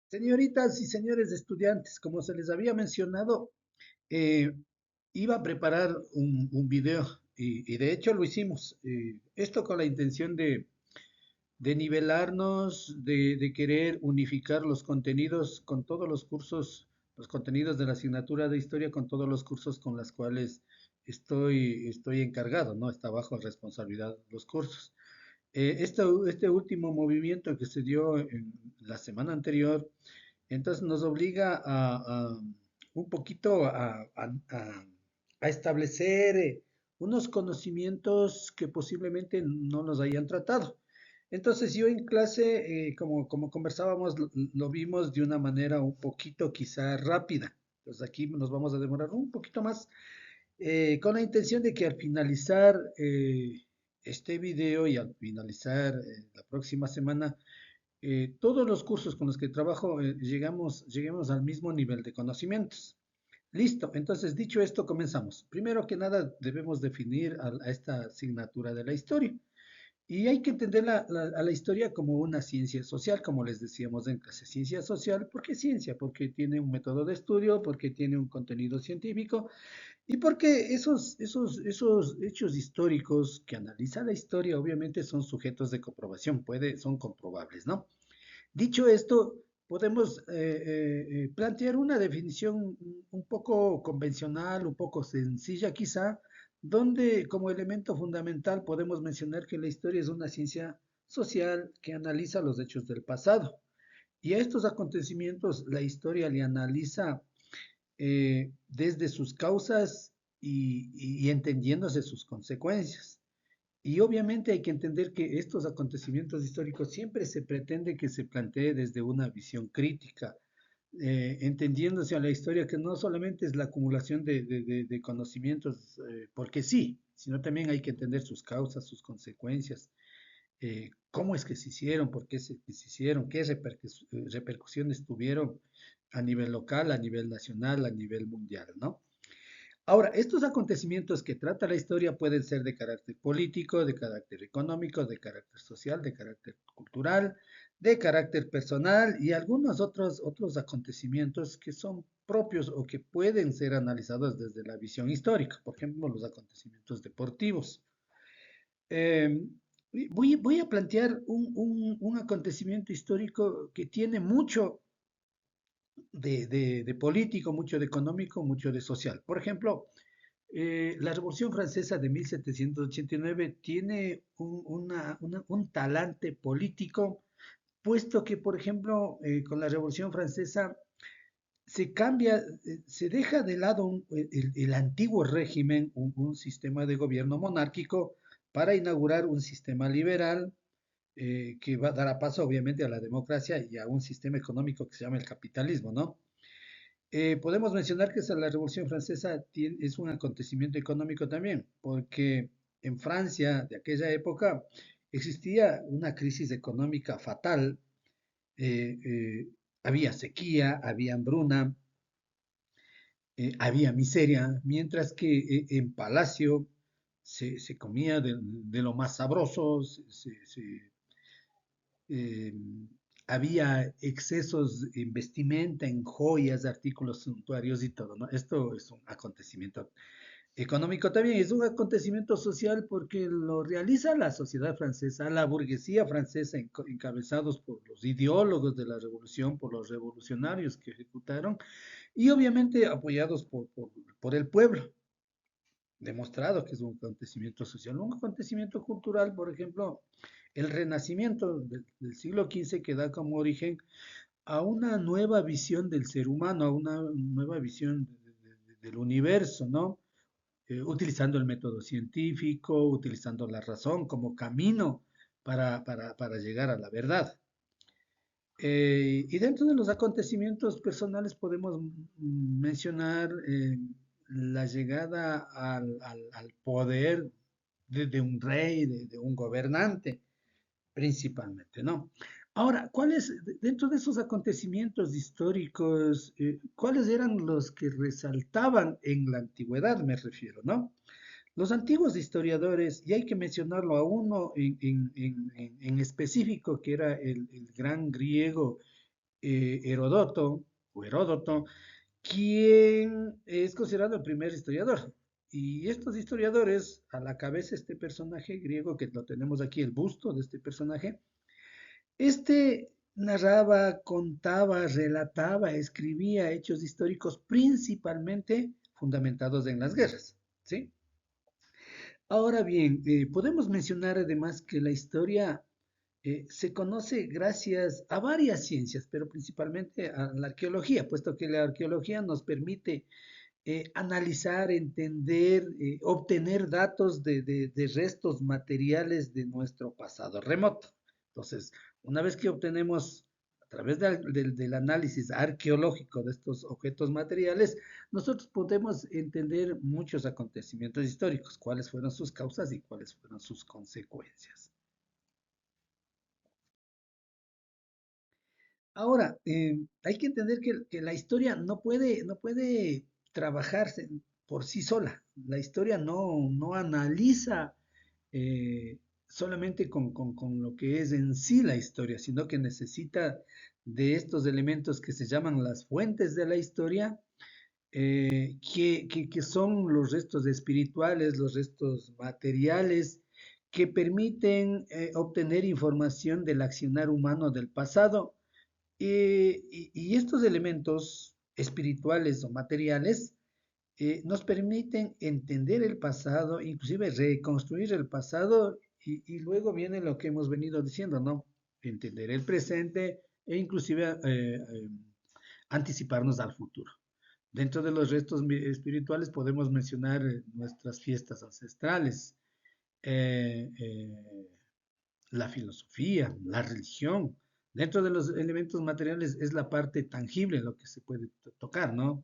Señoritas y señores estudiantes, como se les había mencionado, eh, iba a preparar un video y de hecho lo hicimos. Esto con la intención de nivelarnos, de querer unificar los contenidos con todos los cursos, los contenidos de la asignatura de historia con todos los cursos con los cuales estoy encargado, ¿no? Está bajo responsabilidad los cursos. Este último movimiento que se dio en la semana anterior, entonces nos obliga un poquito a establecer unos conocimientos que posiblemente no nos hayan tratado. Entonces yo en clase, como conversábamos, lo vimos de una manera un poquito quizá rápida. Entonces aquí nos vamos a demorar un poquito más con la intención de que al finalizar este video y al finalizar la próxima semana, todos los cursos con los que trabajo lleguemos al mismo nivel de conocimientos. Listo, entonces dicho esto, comenzamos. Primero que nada, debemos definir a esta asignatura de la historia. Y hay que entender a la historia como una ciencia social, como les decíamos en clase. Ciencia social, ¿por qué ciencia? Porque tiene un método de estudio, porque tiene un contenido científico y porque esos hechos históricos que analiza la historia obviamente son sujetos de comprobación, son comprobables, ¿no? Dicho esto, podemos plantear una definición un poco convencional, un poco sencilla quizá, donde como elemento fundamental podemos mencionar que la historia es una ciencia social que analiza los hechos del pasado. Y a estos acontecimientos la historia le analiza desde sus causas y entendiéndose sus consecuencias. Y obviamente hay que entender que estos acontecimientos históricos siempre se pretende que se plantee desde una visión crítica, entendiéndose a la historia que no solamente es la acumulación de conocimientos, porque sí, sino también hay que entender sus causas, sus consecuencias, cómo es que se hicieron, por qué se hicieron, qué repercusiones tuvieron a nivel local, a nivel nacional, a nivel mundial, ¿no? Ahora, estos acontecimientos que trata la historia pueden ser de carácter político, de carácter económico, de carácter social, de carácter cultural, de carácter personal y algunos otros acontecimientos que son propios o que pueden ser analizados desde la visión histórica, por ejemplo, los acontecimientos deportivos. Eh, voy a plantear un acontecimiento histórico que tiene mucho de político, mucho de económico, mucho de social. Por ejemplo, la Revolución Francesa de 1789 tiene un talante político, puesto que, por ejemplo, con la Revolución Francesa se cambia, se deja de lado el antiguo régimen, un sistema de gobierno monárquico, para inaugurar un sistema liberal que va a dar a paso, obviamente, a la democracia y a un sistema económico que se llama el capitalismo, ¿no? Podemos mencionar que la Revolución Francesa es un acontecimiento económico también, porque en Francia de aquella época existía una crisis económica fatal, había sequía, había hambruna, había miseria, mientras que en Palacio se comía de lo más sabroso, eh, había excesos en vestimenta, en joyas, artículos suntuarios y todo, ¿no? Esto es un acontecimiento económico también, es un acontecimiento social porque lo realiza la sociedad francesa, la burguesía francesa, encabezados por los ideólogos de la revolución, por los revolucionarios que ejecutaron, y obviamente apoyados por el pueblo, demostrado que es un acontecimiento social. Un acontecimiento cultural, por ejemplo, el Renacimiento del siglo XV que da como origen a una nueva visión del ser humano, a una nueva visión del universo, ¿no? Utilizando el método científico, utilizando la razón como camino para llegar a la verdad. Y dentro de los acontecimientos personales podemos mencionar la llegada al poder de un rey, de un gobernante, principalmente, ¿no? Ahora, dentro de esos acontecimientos históricos, cuáles eran los que resaltaban en la antigüedad, me refiero, ¿no? Los antiguos historiadores, y hay que mencionarlo a uno en específico, que era el gran griego Heródoto, quien es considerado el primer historiador. Y estos historiadores, a la cabeza este personaje griego, que lo tenemos aquí, el busto de este personaje, este narraba, contaba, relataba, escribía hechos históricos principalmente fundamentados en las guerras, ¿sí? Ahora bien, podemos mencionar además que la historia se conoce gracias a varias ciencias, pero principalmente a la arqueología, puesto que la arqueología nos permite analizar, entender, obtener datos de restos materiales de nuestro pasado remoto. Entonces, una vez que obtenemos a través del análisis arqueológico de estos objetos materiales, nosotros podemos entender muchos acontecimientos históricos, cuáles fueron sus causas y cuáles fueron sus consecuencias. Ahora, hay que entender que la historia no puede trabajarse por sí sola. La historia no analiza eh, solamente con lo que es en sí la historia, sino que necesita de estos elementos que se llaman las fuentes de la historia, que son los restos espirituales, los restos materiales, que permiten obtener información del accionar humano del pasado, y estos elementos espirituales o materiales nos permiten entender el pasado, inclusive reconstruir el pasado, y luego viene lo que hemos venido diciendo, ¿no? Entender el presente e inclusive anticiparnos al futuro. Dentro de los restos espirituales podemos mencionar nuestras fiestas ancestrales, eh, eh, la filosofía, la religión. Dentro de los elementos materiales es la parte tangible lo que se puede tocar, ¿no?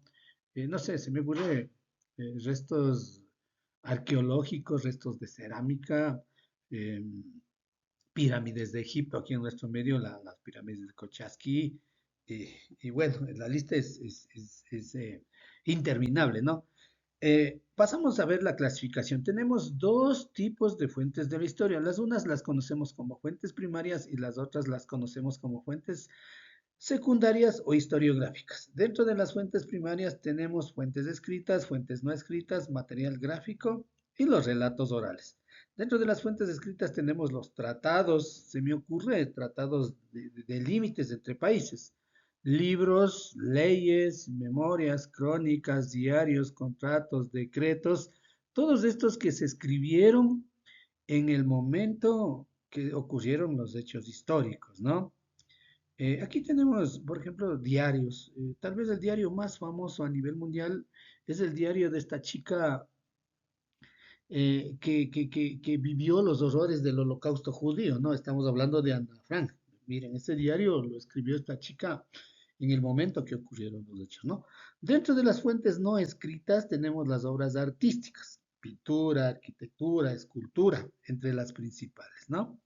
No sé, se me ocurre restos arqueológicos, restos de cerámica, eh, pirámides de Egipto, aquí en nuestro medio, las pirámides de Cochasquí, y bueno, la lista es interminable, ¿no? Pasamos a ver la clasificación. Tenemos dos tipos de fuentes de la historia. Las unas las conocemos como fuentes primarias y las otras las conocemos como fuentes secundarias o historiográficas. Dentro de las fuentes primarias tenemos fuentes escritas, fuentes no escritas, material gráfico y los relatos orales. Dentro de las fuentes escritas tenemos los tratados, se me ocurre, tratados de límites entre países, libros, leyes, memorias, crónicas, diarios, contratos, decretos, todos estos que se escribieron en el momento que ocurrieron los hechos históricos, ¿no? Aquí tenemos, por ejemplo, diarios. Tal vez el diario más famoso a nivel mundial es el diario de esta chica que vivió los horrores del holocausto judío, ¿no? Estamos hablando de Ana Frank. Miren, este diario lo escribió esta chica en el momento que ocurrieron los hechos, ¿no? Dentro de las fuentes no escritas tenemos las obras artísticas, pintura, arquitectura, escultura, entre las principales, ¿no?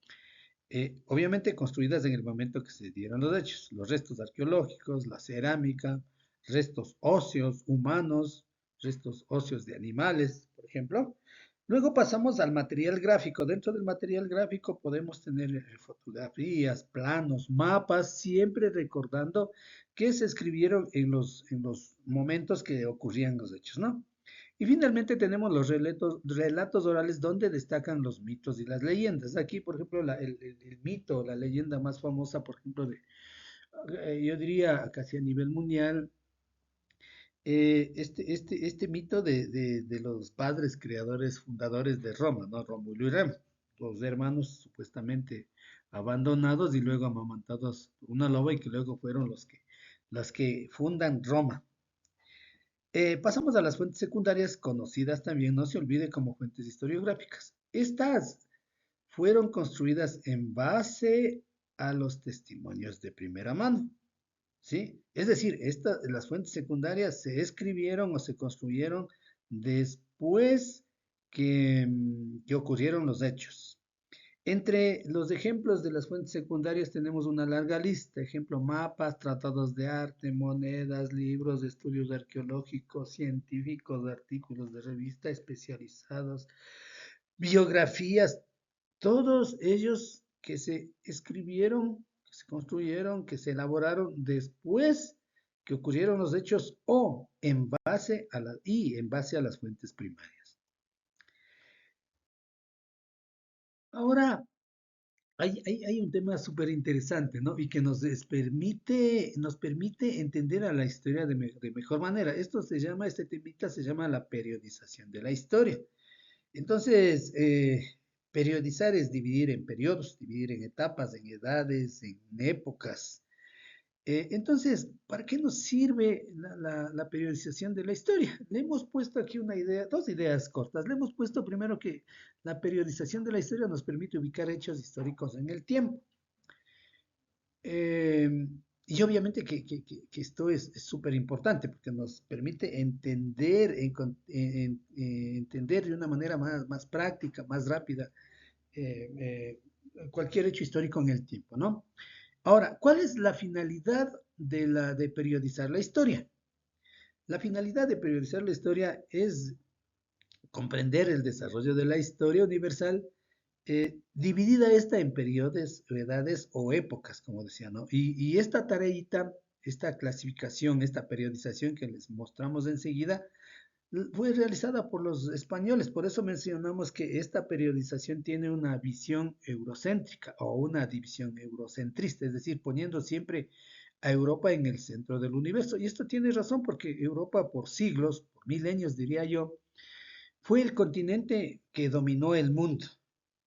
Obviamente construidas en el momento que se dieron los hechos, los restos arqueológicos, la cerámica, restos óseos humanos, restos óseos de animales, por ejemplo. Luego pasamos al material gráfico. Dentro del material gráfico podemos tener fotografías, planos, mapas, siempre recordando que se escribieron en los momentos que ocurrían los hechos, ¿no? Y finalmente tenemos los relatos orales donde destacan los mitos y las leyendas. Aquí, por ejemplo, el mito, la leyenda más famosa, por ejemplo, yo diría casi a nivel mundial, este mito de los padres creadores, fundadores de Roma, ¿no? Rómulo y Remo, los hermanos supuestamente abandonados y luego amamantados por una loba, y que luego fueron los que fundan Roma. Pasamos a las fuentes secundarias, conocidas también, no se olvide, como fuentes historiográficas. Estas fueron construidas en base a los testimonios de primera mano, ¿sí? Es decir, las fuentes secundarias se escribieron o se construyeron después que ocurrieron los hechos. Entre los ejemplos de las fuentes secundarias tenemos una larga lista: ejemplo, mapas, tratados de arte, monedas, libros, estudios arqueológicos, científicos, artículos de revista especializados, biografías, todos ellos que se escribieron, se construyeron, que se elaboraron después que ocurrieron los hechos o en base a las fuentes primarias. Ahora, hay un tema súper interesante, ¿no? Y que nos permite entender a la historia de mejor manera. Este temita se llama la periodización de la historia. Entonces, periodizar es dividir en periodos, dividir en etapas, en edades, en épocas. Entonces, ¿para qué nos sirve la periodización de la historia? Le hemos puesto aquí dos ideas cortas. Le hemos puesto primero que la periodización de la historia nos permite ubicar hechos históricos en el tiempo. Y obviamente que esto es súper importante porque nos permite entender de una manera más práctica, más rápida, eh, cualquier hecho histórico en el tiempo, ¿no? Ahora, ¿cuál es la finalidad de periodizar la historia? La finalidad de periodizar la historia es comprender el desarrollo de la historia universal, dividida esta en periodos, edades o épocas, como decía, ¿no? Y esta tareita, esta clasificación, esta periodización que les mostramos enseguida, fue realizada por los españoles. Por eso mencionamos que esta periodización tiene una visión eurocéntrica o una división eurocentrista, es decir, poniendo siempre a Europa en el centro del universo. Y esto tiene razón porque Europa por siglos, por milenios diría yo, fue el continente que dominó el mundo.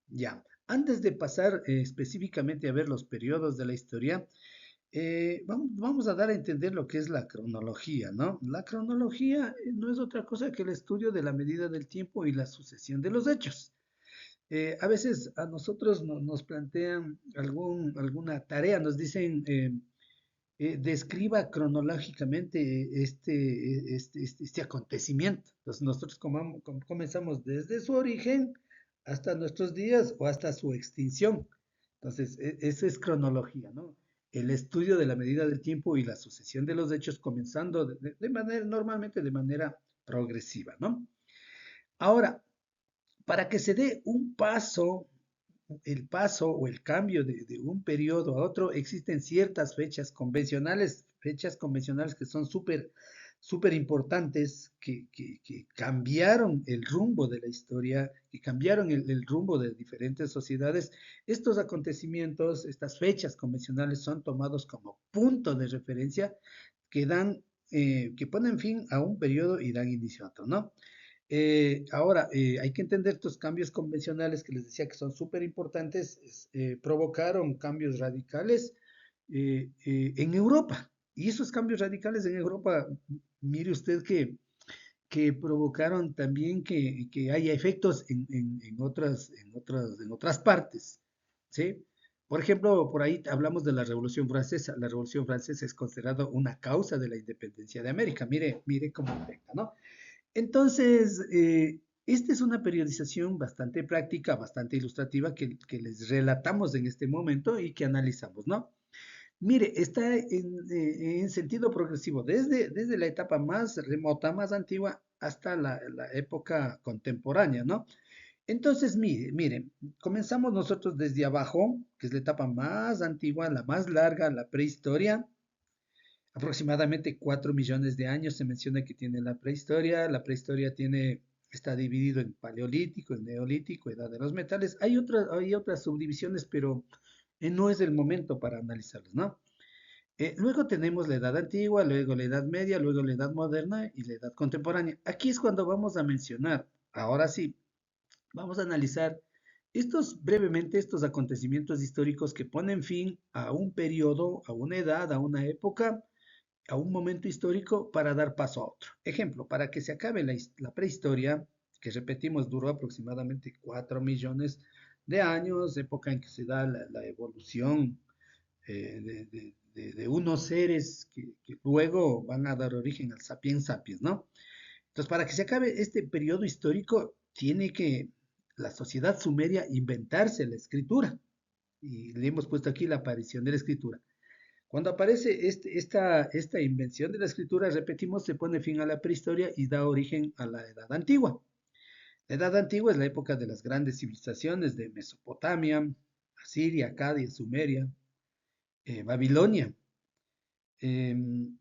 Ya, antes de pasar específicamente a ver los periodos de la historia, vamos a dar a entender lo que es la cronología, ¿no? La cronología no es otra cosa que el estudio de la medida del tiempo y la sucesión de los hechos. A veces a nosotros nos plantean alguna tarea, nos dicen, describa cronológicamente este acontecimiento. Entonces nosotros comenzamos desde su origen hasta nuestros días o hasta su extinción. Entonces, eso es cronología, ¿no? El estudio de la medida del tiempo y la sucesión de los hechos comenzando normalmente de manera progresiva, ¿no? Ahora, para que se dé el paso o el cambio de un periodo a otro, existen ciertas fechas convencionales que son súper importantes, que cambiaron el rumbo de la historia, que cambiaron el rumbo de diferentes sociedades. Estos acontecimientos, estas fechas convencionales son tomados como punto de referencia que ponen fin a un periodo y dan inicio a otro, ¿no? Ahora, hay que entender estos cambios convencionales que les decía que son súper importantes, provocaron cambios radicales en Europa. Y esos cambios radicales en Europa, mire usted que provocaron también que haya efectos en otras partes, ¿sí? Por ejemplo, por ahí hablamos de la Revolución Francesa. La Revolución Francesa es considerada una causa de la independencia de América. Mire cómo afecta, ¿no? Entonces, esta es una periodización bastante práctica, bastante ilustrativa que les relatamos en este momento y que analizamos, ¿no? Mire, está en sentido progresivo, desde la etapa más remota, más antigua, hasta la época contemporánea, ¿no? Entonces, miren, comenzamos nosotros desde abajo, que es la etapa más antigua, la más larga, la prehistoria. Aproximadamente 4 millones de años se menciona que tiene la prehistoria. La prehistoria está dividido en paleolítico, en neolítico, edad de los metales. Hay otras subdivisiones, pero no es el momento para analizarlas, ¿no? Luego tenemos la edad antigua, luego la edad media, luego la edad moderna y la edad contemporánea. Aquí es cuando vamos a mencionar, ahora sí, vamos a analizar brevemente estos acontecimientos históricos que ponen fin a un periodo, a una edad, a una época, a un momento histórico para dar paso a otro. Ejemplo, para que se acabe la prehistoria, que repetimos duró aproximadamente 4 millones de años, época en que se da la evolución de unos seres que luego van a dar origen al sapiens sapiens, ¿no? Entonces, para que se acabe este periodo histórico, tiene que la sociedad sumeria inventarse la escritura. Y le hemos puesto aquí la aparición de la escritura. Cuando aparece esta invención de la escritura, repetimos, se pone fin a la prehistoria y da origen a la Edad Antigua. La Edad Antigua es la época de las grandes civilizaciones de Mesopotamia, Asiria, Acadia, Sumeria. Babilonia. Em,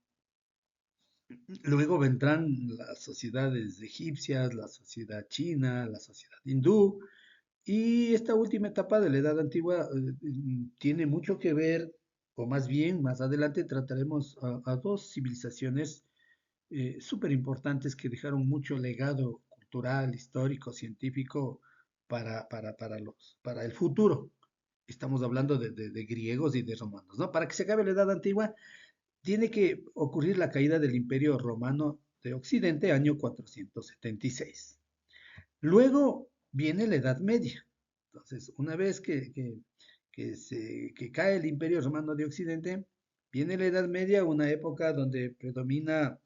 Luego vendrán las sociedades egipcias, la sociedad china, la sociedad hindú, y esta última etapa de la Edad Antigua tiene mucho que ver, o más bien, más adelante trataremos a dos civilizaciones súper importantes que dejaron mucho legado cultural, histórico, científico para el futuro. Estamos hablando de griegos y de romanos, ¿no? Para que se acabe la Edad Antigua, tiene que ocurrir la caída del Imperio Romano de Occidente, año 476. Luego viene la Edad Media. Entonces, una vez que cae el Imperio Romano de Occidente, viene la Edad Media, una época donde predomina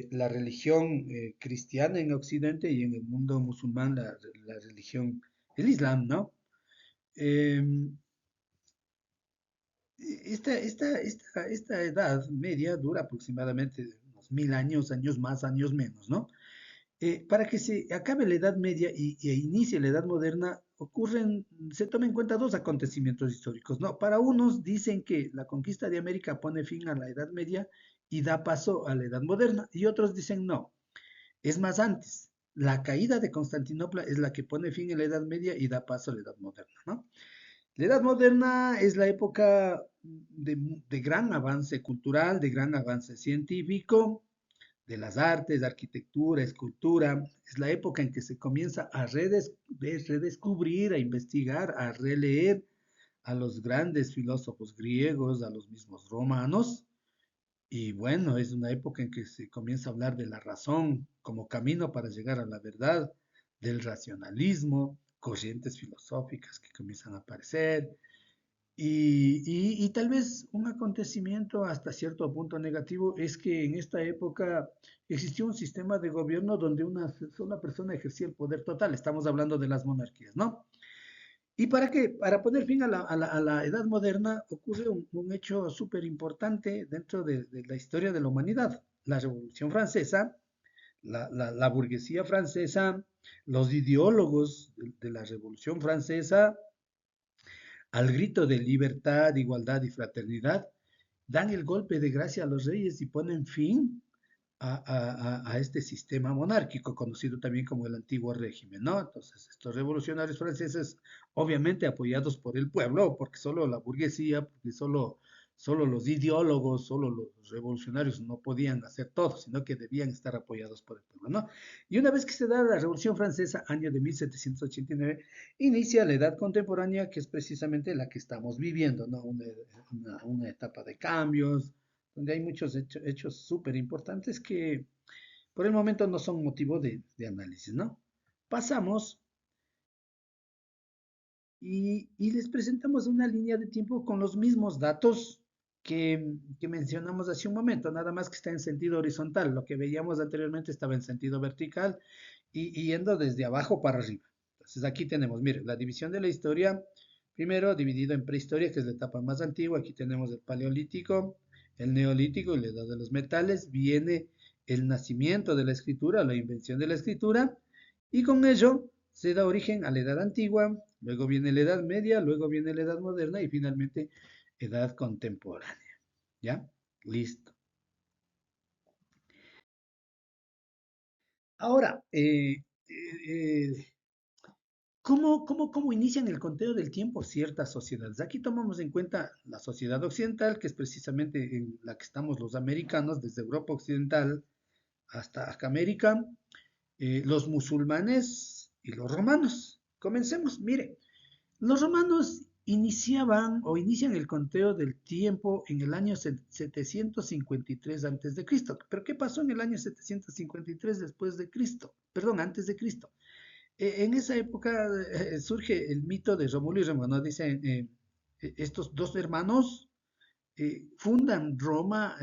la religión cristiana en Occidente y en el mundo musulmán la religión, el Islam, ¿no? Em, esta edad media dura aproximadamente unos 1000 años, años más, años menos, ¿no? Para que se acabe la Edad Media e inicie la Edad Moderna, se toman en cuenta dos acontecimientos históricos, ¿no? Para unos dicen que la conquista de América pone fin a la Edad Media y da paso a la Edad Moderna, y otros dicen no, es más antes. La caída de Constantinopla es la que pone fin a la Edad Media y da paso a la Edad Moderna, ¿no? La Edad Moderna es la época de gran avance cultural, de gran avance científico, de las artes, arquitectura, escultura. Es la época en que se comienza a redescubrir, a investigar, a releer a los grandes filósofos griegos, a los mismos romanos. Y bueno, es una época en que se comienza a hablar de la razón como camino para llegar a la verdad, del racionalismo, corrientes filosóficas que comienzan a aparecer, y tal vez un acontecimiento hasta cierto punto negativo es que en esta época existió un sistema de gobierno donde una sola persona ejercía el poder total. Estamos hablando de las monarquías, ¿no? ¿Y para qué? Para poner fin a la edad moderna ocurre un hecho súper importante dentro de la historia de la humanidad. La Revolución Francesa, la burguesía francesa, los ideólogos de la Revolución Francesa al grito de libertad, igualdad y fraternidad, dan el golpe de gracia a los reyes y ponen fin a este sistema monárquico, conocido también como el antiguo régimen, ¿no? Entonces, estos revolucionarios franceses, obviamente apoyados por el pueblo, porque solo la burguesía, porque solo los ideólogos, solo los revolucionarios no podían hacer todo, sino que debían estar apoyados por el pueblo, ¿no? Y una vez que se da la Revolución Francesa, año de 1789, inicia la edad contemporánea, que es precisamente la que estamos viviendo, ¿no? Una etapa de cambios, donde hay muchos hechos súper importantes que por el momento no son motivo de análisis, ¿no? Pasamos y les presentamos una línea de tiempo con los mismos datos que mencionamos hace un momento, nada más que está en sentido horizontal. Lo que veíamos anteriormente estaba en sentido vertical y yendo desde abajo para arriba. Entonces aquí tenemos, mire, la división de la historia, primero dividido en prehistoria, que es la etapa más antigua. Aquí tenemos el paleolítico, el neolítico y la edad de los metales. Viene el nacimiento de la escritura, la invención de la escritura, y con ello se da origen a la edad antigua, luego viene la edad media, luego viene la edad moderna y finalmente edad contemporánea. ¿Ya? Listo. Ahora, ¿cómo inician el conteo del tiempo ciertas sociedades? Aquí tomamos en cuenta la sociedad occidental, que es precisamente en la que estamos los americanos, desde Europa Occidental hasta acá América, los musulmanes y los romanos. Comencemos, mire, los romanos iniciaban o inician el conteo del tiempo en el año 753 antes de Cristo. ¿Pero qué pasó en el año 753 después de Cristo? Perdón, antes de Cristo. En esa época surge el mito de Rómulo y Remo, ¿no? Dicen, estos dos hermanos fundan Roma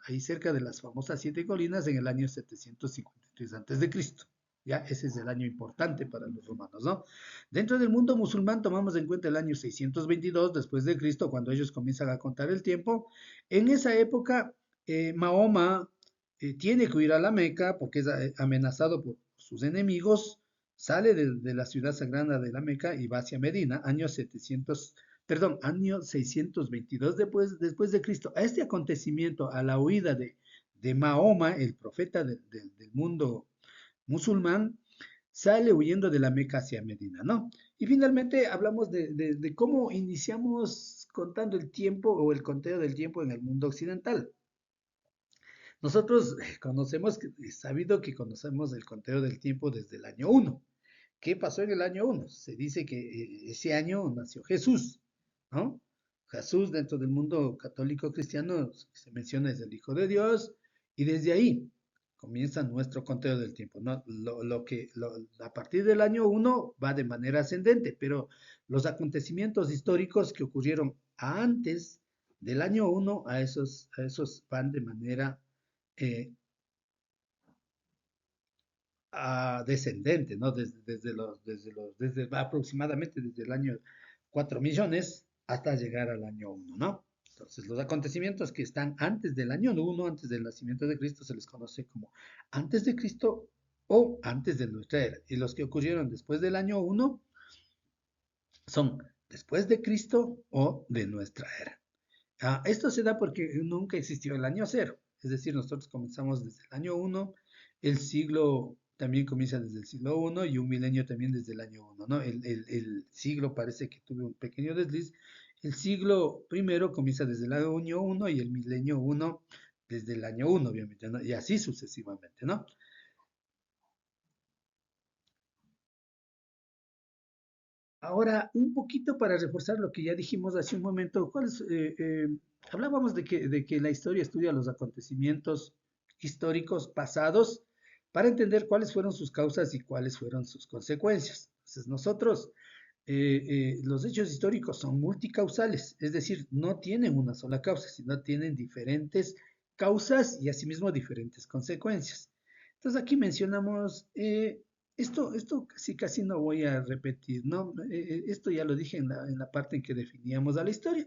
ahí cerca de las famosas siete colinas en el año 753 antes de Cristo. Ya, ese es el año importante para los romanos, ¿no? Dentro del mundo musulmán tomamos en cuenta el año 622 después de Cristo, cuando ellos comienzan a contar el tiempo. En esa época, Mahoma tiene que ir a la Meca porque es amenazado por sus enemigos, sale de la ciudad sagrada de la Meca y va hacia Medina, año 700 perdón, año 622 después de Cristo. A este acontecimiento, a la huida de Mahoma, el profeta del mundo musulmán, sale huyendo de la Meca hacia Medina, ¿no? Y finalmente hablamos de cómo iniciamos contando el tiempo o el conteo del tiempo en el mundo occidental. Nosotros conocemos, es sabido que conocemos el conteo del tiempo desde el año uno. ¿Qué pasó en el año uno? Se dice que ese año nació Jesús, ¿no? Jesús dentro del mundo católico cristiano se menciona es el Hijo de Dios y desde ahí comienza nuestro conteo del tiempo, ¿no? A partir del año uno va de manera ascendente, pero los acontecimientos históricos que ocurrieron antes del año uno a esos van de manera eh, descendente, ¿no? Desde aproximadamente desde el año 4 millones hasta llegar al año uno, ¿no? Entonces, los acontecimientos que están antes del año uno, antes del nacimiento de Cristo, se les conoce como antes de Cristo o antes de nuestra era. Y los que ocurrieron después del año uno son después de Cristo o de nuestra era. Esto se da porque nunca existió el año cero, es decir, nosotros comenzamos desde el año uno, el siglo también comienza desde el siglo uno y un milenio también desde el año uno, ¿no? El siglo parece que tuvo un pequeño desliz, el siglo primero comienza desde el año uno y el milenio uno desde el año uno, obviamente, ¿no? Y así sucesivamente, ¿no? Ahora, un poquito para reforzar lo que ya dijimos hace un momento, hablábamos de que la historia estudia los acontecimientos históricos pasados para entender cuáles fueron sus causas y cuáles fueron sus consecuencias. Entonces, los hechos históricos son multicausales, es decir, no tienen una sola causa, sino tienen diferentes causas y asimismo diferentes consecuencias. Entonces, aquí mencionamos esto casi no voy a repetir, ¿no? Esto ya lo dije en la parte en que definíamos a la historia.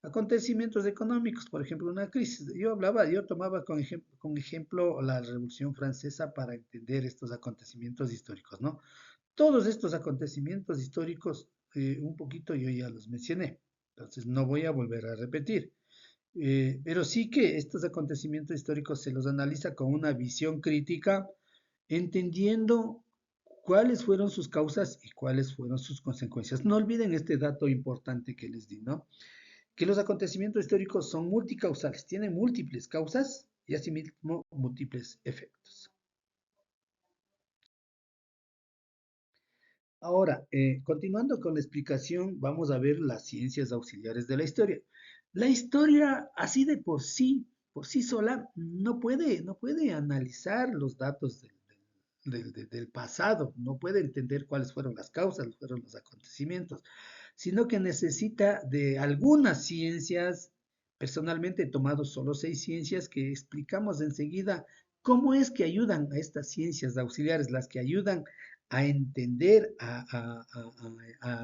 Acontecimientos económicos, por ejemplo, una crisis. Yo tomaba con ejemplo la Revolución Francesa para entender estos acontecimientos históricos, ¿no? Todos estos acontecimientos históricos, un poquito yo ya los mencioné, entonces no voy a volver a repetir. Pero sí que estos acontecimientos históricos se los analiza con una visión crítica, entendiendo cuáles fueron sus causas y cuáles fueron sus consecuencias. No olviden este dato importante que les di, ¿no? Que los acontecimientos históricos son multicausales, tienen múltiples causas y asimismo múltiples efectos. Ahora, continuando con la explicación, vamos a ver las ciencias auxiliares de la historia. La historia, así de por sí sola, no puede analizar los datos del pasado, no puede entender cuáles fueron las causas, cuáles fueron los acontecimientos, sino que necesita de algunas ciencias. Personalmente he tomado solo 6 ciencias que explicamos enseguida cómo es que ayudan a estas ciencias auxiliares, las que ayudan a entender, a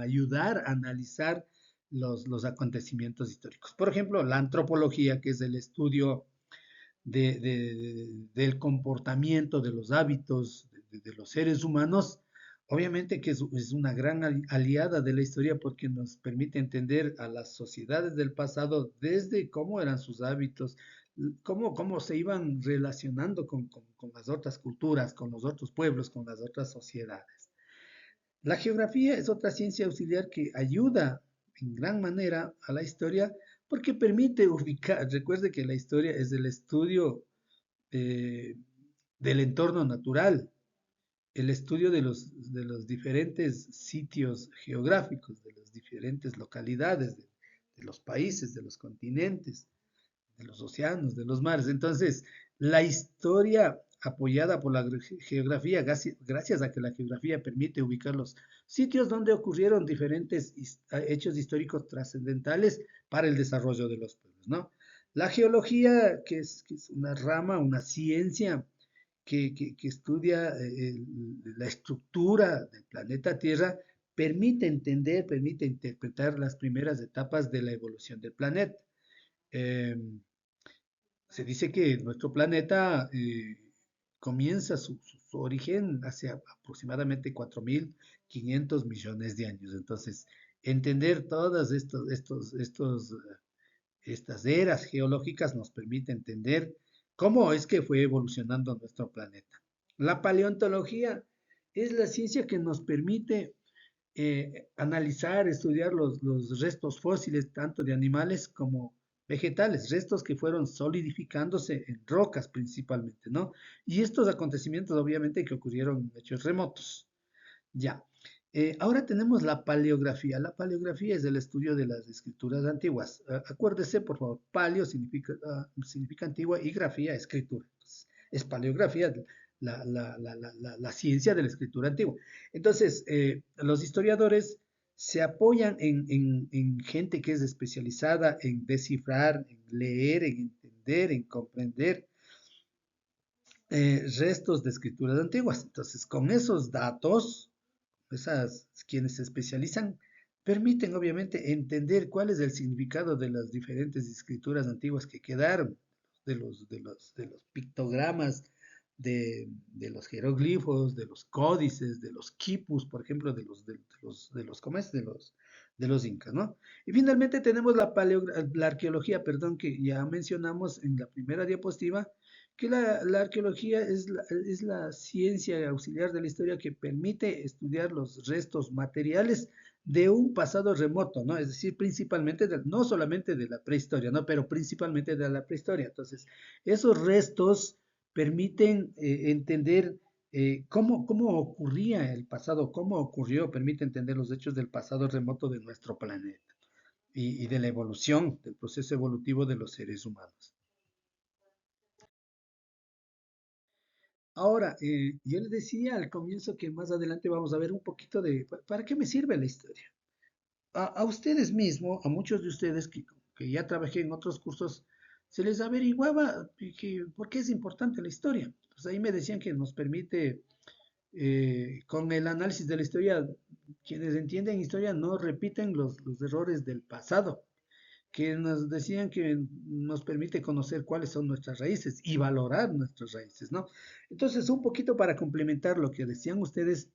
ayudar a analizar los acontecimientos históricos. Por ejemplo, la antropología, que es el estudio del comportamiento, de los hábitos de los seres humanos, obviamente que es una gran aliada de la historia porque nos permite entender a las sociedades del pasado desde cómo eran sus hábitos, cómo se iban relacionando con las otras culturas, con los otros pueblos, con las otras sociedades. La geografía es otra ciencia auxiliar que ayuda en gran manera a la historia porque permite ubicar, recuerde que la historia es el estudio eh, del entorno natural, el estudio de los diferentes sitios geográficos, de las diferentes localidades, de los países, de los continentes, de los océanos, de los mares. Entonces, la historia apoyada por la geografía, gracias a que la geografía permite ubicar los sitios donde ocurrieron diferentes hechos históricos trascendentales para el desarrollo de los pueblos, ¿no? La geología, que es una rama, una ciencia que estudia la estructura del planeta Tierra, permite entender, permite interpretar las primeras etapas de la evolución del planeta. Eh, Se dice que nuestro planeta comienza su origen hace aproximadamente 4.500 millones de años. Entonces, entender todas estas eras geológicas nos permite entender cómo es que fue evolucionando nuestro planeta. La paleontología es la ciencia que nos permite analizar, estudiar los restos fósiles, tanto de animales como vegetales, restos que fueron solidificándose en rocas principalmente, ¿no? Y estos acontecimientos obviamente que ocurrieron en hechos remotos. Ya. Ahora tenemos la paleografía. La paleografía es el estudio de las escrituras antiguas. Acuérdese, por favor, paleo significa antigua y grafía, escritura. Entonces, es paleografía, la ciencia de la escritura antigua. Entonces, los historiadores se apoyan en gente que es especializada en descifrar, en leer, en entender, en comprender restos de escrituras antiguas. Entonces, con esos datos esas quienes se especializan, permiten obviamente entender cuál es el significado de las diferentes escrituras antiguas que quedaron, de los pictogramas, de los jeroglifos, de los códices, de los quipus, por ejemplo, ¿cómo es? De los incas, ¿no? Y finalmente tenemos la arqueología, perdón, que ya mencionamos en la primera diapositiva, que la arqueología es la ciencia auxiliar de la historia que permite estudiar los restos materiales de un pasado remoto, ¿no? Es decir, principalmente, no solamente de la prehistoria, ¿no? Pero principalmente de la prehistoria. Entonces, esos restos permiten entender cómo ocurría el pasado, cómo ocurrió, permite entender los hechos del pasado remoto de nuestro planeta y de la evolución, del proceso evolutivo de los seres humanos. Ahora, yo les decía al comienzo que más adelante vamos a ver un poquito de para qué me sirve la historia. A ustedes mismos, a muchos de ustedes que ya trabajé en otros cursos, se les averiguaba por qué es importante la historia. Pues ahí me decían que nos permite, con el análisis de la historia, quienes entienden historia no repiten los errores del pasado, que nos decían que nos permite conocer cuáles son nuestras raíces y valorar nuestras raíces, ¿no? Entonces, un poquito para complementar lo que decían ustedes,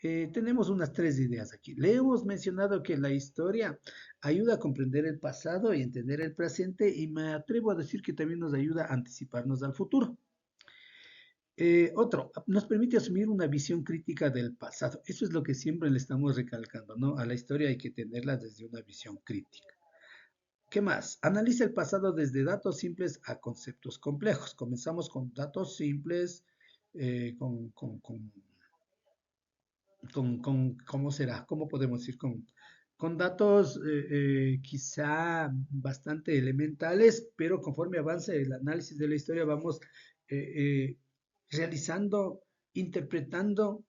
tenemos unas tres ideas aquí. Le hemos mencionado que la historia ayuda a comprender el pasado y entender el presente y me atrevo a decir que también nos ayuda a anticiparnos al futuro. Otro, nos permite asumir una visión crítica del pasado. Eso es lo que siempre le estamos recalcando, ¿no? A la historia hay que tenerla desde una visión crítica. ¿Qué más? Analiza el pasado desde datos simples a conceptos complejos. Comenzamos con datos simples, ¿cómo será? ¿Cómo podemos decir? Con datos quizá bastante elementales, pero conforme avance el análisis de la historia vamos eh, eh, realizando, interpretando,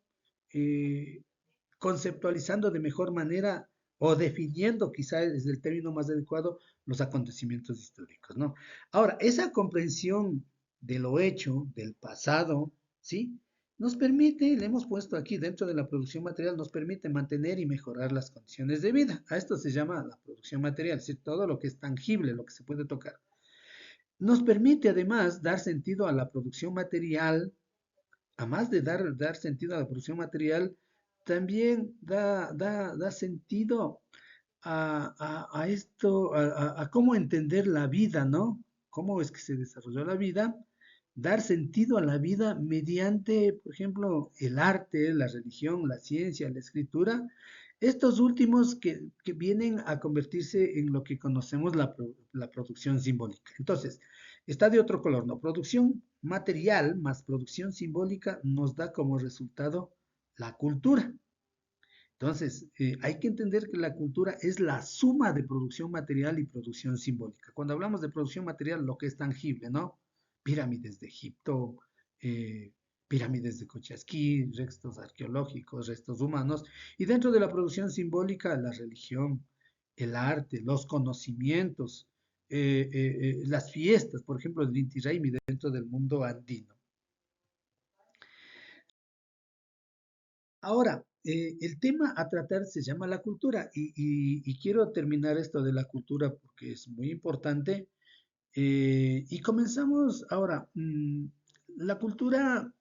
eh, conceptualizando de mejor manera o definiendo, quizá es el término más adecuado, los acontecimientos históricos, ¿no? Ahora, esa comprensión de lo hecho, del pasado, ¿sí? Nos permite, le hemos puesto aquí dentro de la producción material, nos permite mantener y mejorar las condiciones de vida. A esto se llama la producción material, es decir, todo lo que es tangible, lo que se puede tocar. Nos permite además dar sentido a la producción material, a más de dar sentido a la producción material, también da sentido a esto, a cómo entender la vida, ¿no? Cómo es que se desarrolló la vida, dar sentido a la vida mediante, por ejemplo, el arte, la religión, la ciencia, la escritura, estos últimos que vienen a convertirse en lo que conocemos la producción simbólica. Entonces, está de otro color, ¿no? Producción material más producción simbólica nos da como resultado la cultura. Entonces, hay que entender que la cultura es la suma de producción material y producción simbólica. Cuando hablamos de producción material, lo que es tangible, ¿no? Pirámides de Egipto, eh, pirámides de Cochasquí, restos arqueológicos, restos humanos. Y dentro de la producción simbólica, la religión, el arte, los conocimientos, las fiestas, por ejemplo, el Inti Raymi dentro del mundo andino. Ahora, el tema a tratar se llama la cultura y quiero terminar esto de la cultura porque es muy importante. Y comenzamos ahora. La cultura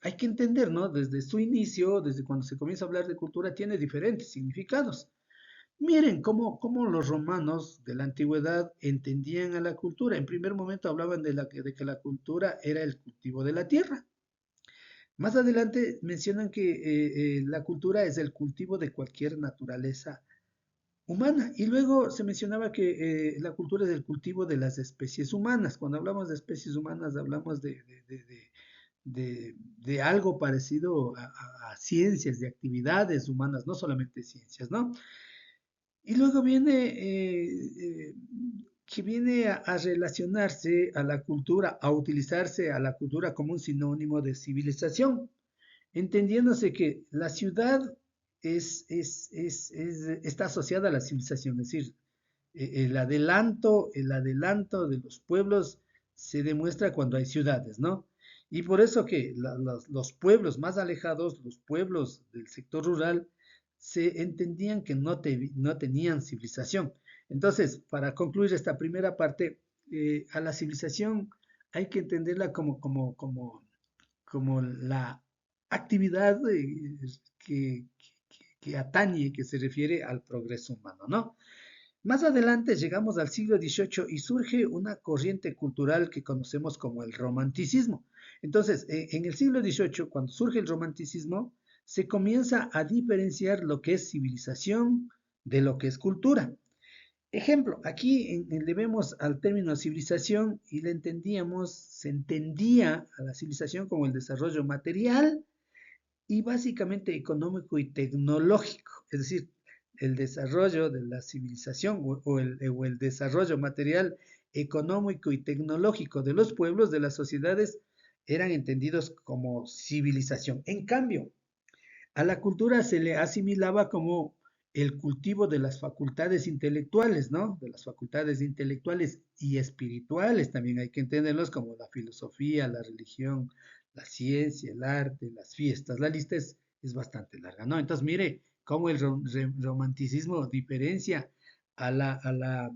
hay que entender, ¿no? Desde su inicio, desde cuando se comienza a hablar de cultura, tiene diferentes significados. Miren cómo los romanos de la antigüedad entendían a la cultura. En primer momento hablaban de que la cultura era el cultivo de la tierra. Más adelante mencionan que la cultura es el cultivo de cualquier naturaleza humana. Y luego se mencionaba que la cultura es el cultivo de las especies humanas. Cuando hablamos de especies humanas, hablamos de algo parecido a ciencias, de actividades humanas, no solamente ciencias, ¿no? Y luego que viene a relacionarse a la cultura, a utilizarse a la cultura como un sinónimo de civilización, entendiéndose que la ciudad está asociada a la civilización, es decir, el adelanto de los pueblos se demuestra cuando hay ciudades, ¿no? Y por eso que los pueblos más alejados, los pueblos del sector rural, se entendían que no tenían civilización. Entonces, para concluir esta primera parte, a la civilización hay que entenderla como la actividad que, que atañe, que se refiere al progreso humano, ¿no? Más adelante llegamos al siglo XVIII y surge una corriente cultural que conocemos como el romanticismo. Entonces, en el siglo XVIII, cuando surge el romanticismo, se comienza a diferenciar lo que es civilización de lo que es cultura. Ejemplo, aquí le vemos al término civilización y se entendía a la civilización como el desarrollo material y básicamente económico y tecnológico, es decir, el desarrollo de la civilización o el desarrollo material, económico y tecnológico de los pueblos, de las sociedades, eran entendidos como civilización. En cambio, a la cultura se le asimilaba como el cultivo de las facultades intelectuales, ¿no? De las facultades intelectuales y espirituales, también hay que entenderlos como la filosofía, la religión, la ciencia, el arte, las fiestas. La lista es bastante larga, ¿no? Entonces, mire cómo el romanticismo diferencia a la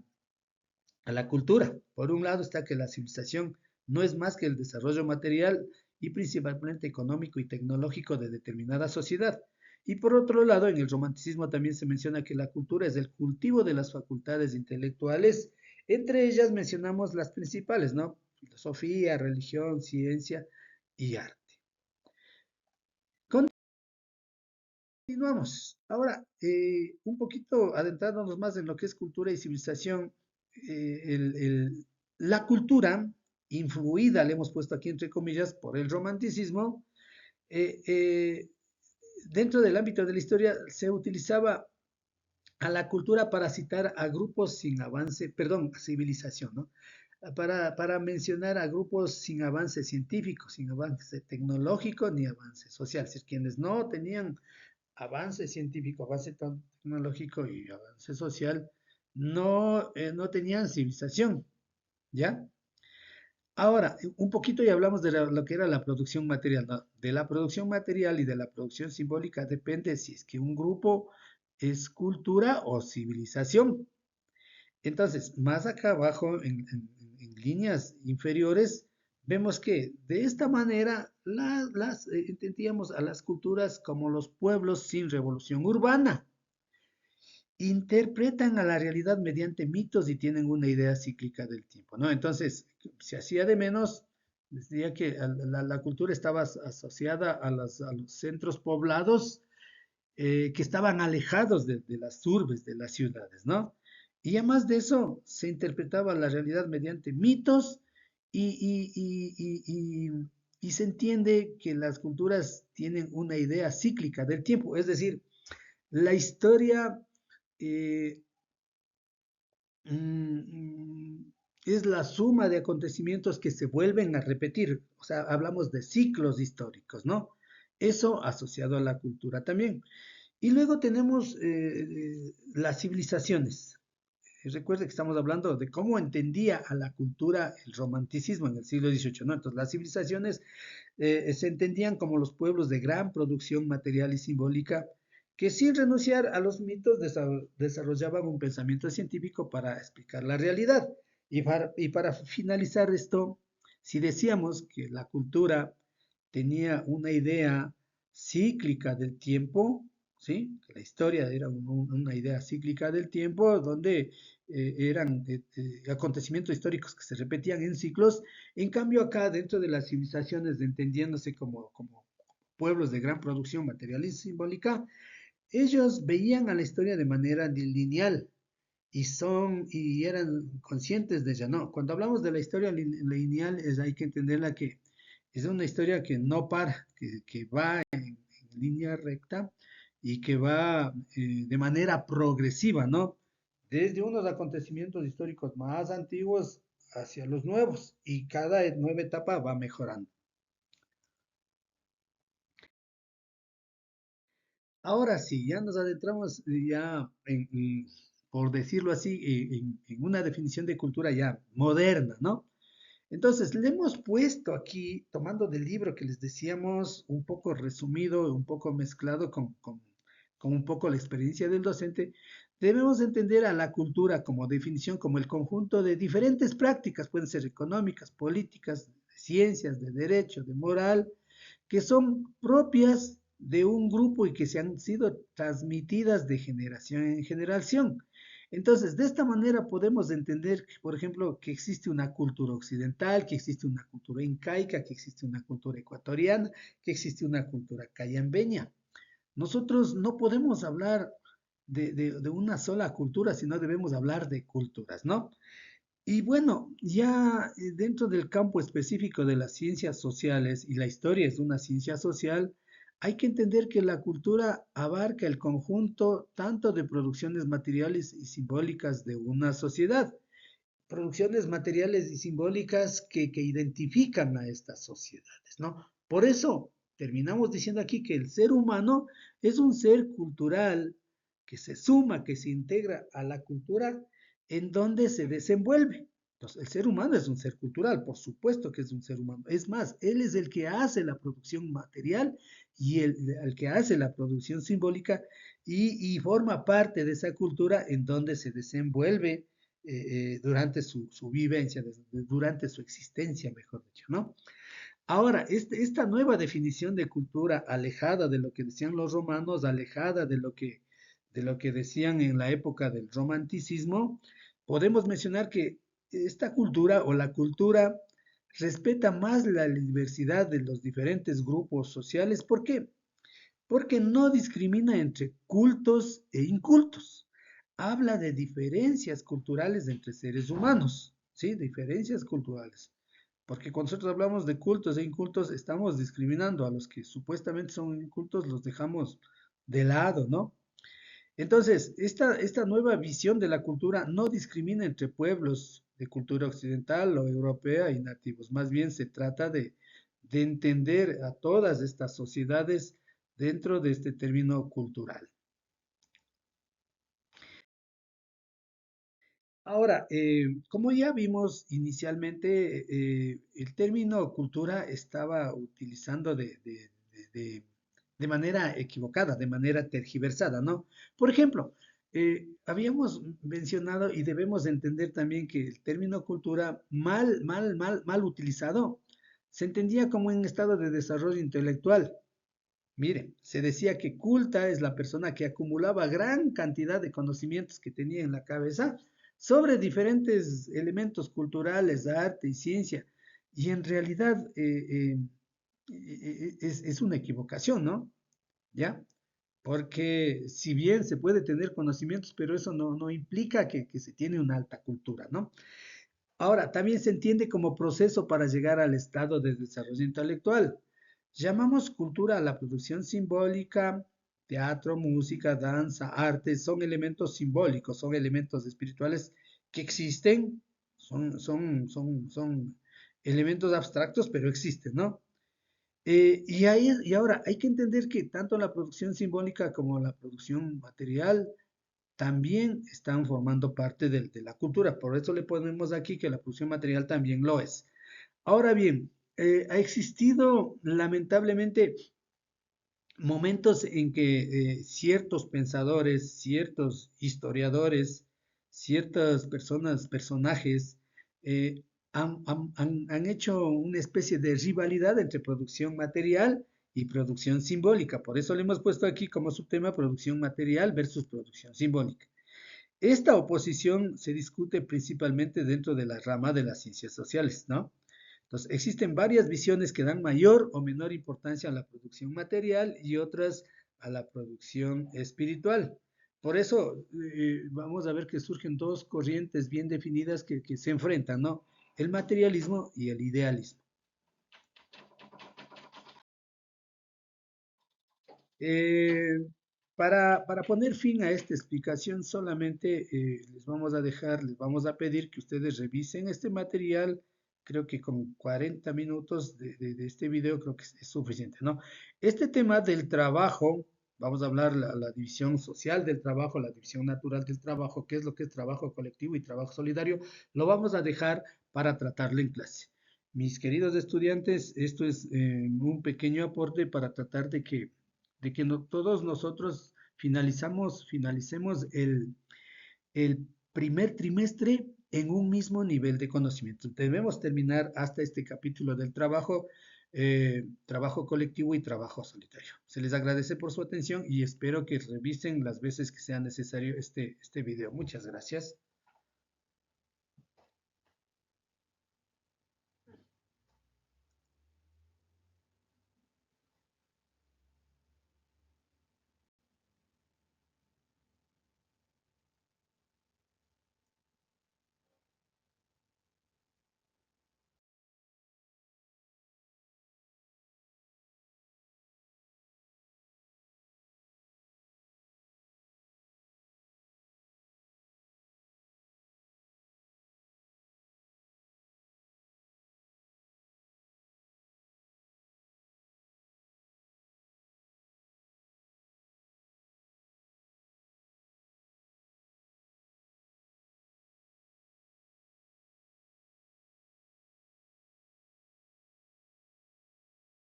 cultura. Por un lado está que la civilización no es más que el desarrollo material y principalmente económico y tecnológico de determinada sociedad. Y por otro lado, en el romanticismo también se menciona que la cultura es el cultivo de las facultades intelectuales. Entre ellas mencionamos las principales, ¿no? Filosofía, religión, ciencia y arte. Continuamos. Ahora, un poquito adentrándonos más en lo que es cultura y civilización, la cultura, influida, le hemos puesto aquí entre comillas, por el romanticismo, eh, eh, dentro del ámbito de la historia se utilizaba a la cultura para citar a grupos sin avance, perdón, a civilización, ¿no? Para mencionar a grupos sin avance científico, sin avance tecnológico ni avance social, es decir, quienes no tenían avance científico, avance tecnológico y avance social, no tenían civilización, ¿ya? Ahora, un poquito ya hablamos de lo que era la producción material, ¿no? De la producción material y de la producción simbólica depende si es que un grupo es cultura o civilización. Entonces, más acá abajo, en líneas inferiores, vemos que de esta manera entendíamos a las culturas como los pueblos sin revolución urbana. Interpretan a la realidad mediante mitos y tienen una idea cíclica del tiempo, ¿no? Entonces, se hacía de menos, decía que la cultura estaba asociada a los centros poblados que estaban alejados de las urbes, de las ciudades, ¿no? Y además de eso, se interpretaba la realidad mediante mitos y, y- y- y- y- y se entiende que las culturas tienen una idea cíclica del tiempo, es decir, la historia eh, es la suma de acontecimientos que se vuelven a repetir, o sea, hablamos de ciclos históricos, ¿no? Eso asociado a la cultura también. Y luego tenemos las civilizaciones. Recuerde que estamos hablando de cómo entendía a la cultura el romanticismo en el siglo XVIII, ¿no? Entonces, las civilizaciones se entendían como los pueblos de gran producción material y simbólica que sin renunciar a los mitos desarrollaban un pensamiento científico para explicar la realidad. Y para finalizar esto, si decíamos que la cultura tenía una idea cíclica del tiempo, ¿sí? La historia era una idea cíclica del tiempo donde eran acontecimientos históricos que se repetían en ciclos. En cambio, acá dentro de las civilizaciones, entendiéndose como pueblos de gran producción material y simbólica, ellos veían a la historia de manera lineal y eran conscientes de ella. No, cuando hablamos de la historia lineal, hay que entenderla que es una historia que no para, que va en línea recta y que va de manera progresiva, ¿no? Desde unos acontecimientos históricos más antiguos hacia los nuevos, y cada nueva etapa va mejorando. Ahora sí, ya nos adentramos ya por decirlo así, en una definición de cultura ya moderna, ¿no? Entonces, le hemos puesto aquí, tomando del libro que les decíamos, un poco resumido, un poco mezclado con un poco la experiencia del docente, debemos entender a la cultura como definición, como el conjunto de diferentes prácticas, pueden ser económicas, políticas, de ciencias, de derecho, de moral, que son propias de un grupo y que se han sido transmitidas de generación en generación. Entonces, de esta manera podemos entender, por ejemplo, que existe una cultura occidental, que existe una cultura incaica, que existe una cultura ecuatoriana, que existe una cultura cayambeña. Nosotros no podemos hablar de una sola cultura, sino debemos hablar de culturas, ¿no? Y bueno, ya dentro del campo específico de las ciencias sociales, y la historia es una ciencia social, hay que entender que la cultura abarca el conjunto tanto de producciones materiales y simbólicas de una sociedad, producciones materiales y simbólicas que identifican a estas sociedades, ¿no? Por eso terminamos diciendo aquí que el ser humano es un ser cultural que se suma, que se integra a la cultura en donde se desenvuelve. Entonces, el ser humano es un ser cultural, por supuesto que es un ser humano. Es más, él es el que hace la producción material y el que hace la producción simbólica y forma parte de esa cultura en donde se desenvuelve durante su vivencia, durante su existencia, mejor dicho, ¿no? Ahora, esta nueva definición de cultura alejada de lo que decían los romanos, alejada de lo que decían en la época del romanticismo, podemos mencionar que esta cultura o la cultura respeta más la diversidad de los diferentes grupos sociales. ¿Por qué? Porque no discrimina entre cultos e incultos. Habla de diferencias culturales entre seres humanos, ¿sí? Diferencias culturales. Porque cuando nosotros hablamos de cultos e incultos, estamos discriminando a los que supuestamente son incultos, los dejamos de lado, ¿no? Entonces, esta nueva visión de la cultura no discrimina entre pueblos de cultura occidental o europea y nativos. Más bien se trata de entender a todas estas sociedades dentro de este término cultural. Ahora, como ya vimos inicialmente, el término cultura estaba utilizando de- de manera equivocada, de manera tergiversada, ¿no? Por ejemplo, habíamos mencionado y debemos entender también que el término cultura mal utilizado se entendía como un estado de desarrollo intelectual. Mire, se decía que culta es la persona que acumulaba gran cantidad de conocimientos que tenía en la cabeza sobre diferentes elementos culturales, arte y ciencia. Y en realidad es una equivocación, ¿no? ¿Ya? Porque si bien se puede tener conocimientos, pero eso no implica que se tiene una alta cultura, ¿no? Ahora, también se entiende como proceso para llegar al estado de desarrollo intelectual. Llamamos cultura a la producción simbólica, teatro, música, danza, arte, son elementos simbólicos, son elementos espirituales que existen, son elementos abstractos, pero existen, ¿no? Y ahora hay que entender que tanto la producción simbólica como la producción material también están formando parte de la cultura. Por eso le ponemos aquí que la producción material también lo es. Ahora bien, ha existido lamentablemente momentos en que ciertos pensadores, ciertos historiadores, ciertas personas, personajes, han hecho una especie de rivalidad entre producción material y producción simbólica. Por eso le hemos puesto aquí como subtema producción material versus producción simbólica. Esta oposición se discute principalmente dentro de la rama de las ciencias sociales, ¿no? Entonces, existen varias visiones que dan mayor o menor importancia a la producción material y otras a la producción espiritual. Por eso, vamos a ver que surgen dos corrientes bien definidas que se enfrentan, ¿no? El materialismo y el idealismo. Eh, para poner fin a esta explicación, solamente les vamos a pedir que ustedes revisen este material. Creo que con 40 minutos de este video creo que es suficiente, ¿no? Este tema del trabajo, vamos a hablar la división social del trabajo, la división natural del trabajo, qué es lo que es trabajo colectivo y trabajo solidario, lo vamos a dejar para tratarlo en clase. Mis queridos estudiantes, esto es un pequeño aporte para tratar de que todos nosotros finalicemos el primer trimestre en un mismo nivel de conocimiento. Debemos terminar hasta este capítulo del trabajo, trabajo colectivo y trabajo solitario. Se les agradece por su atención y espero que revisen las veces que sea necesario este video. Muchas gracias.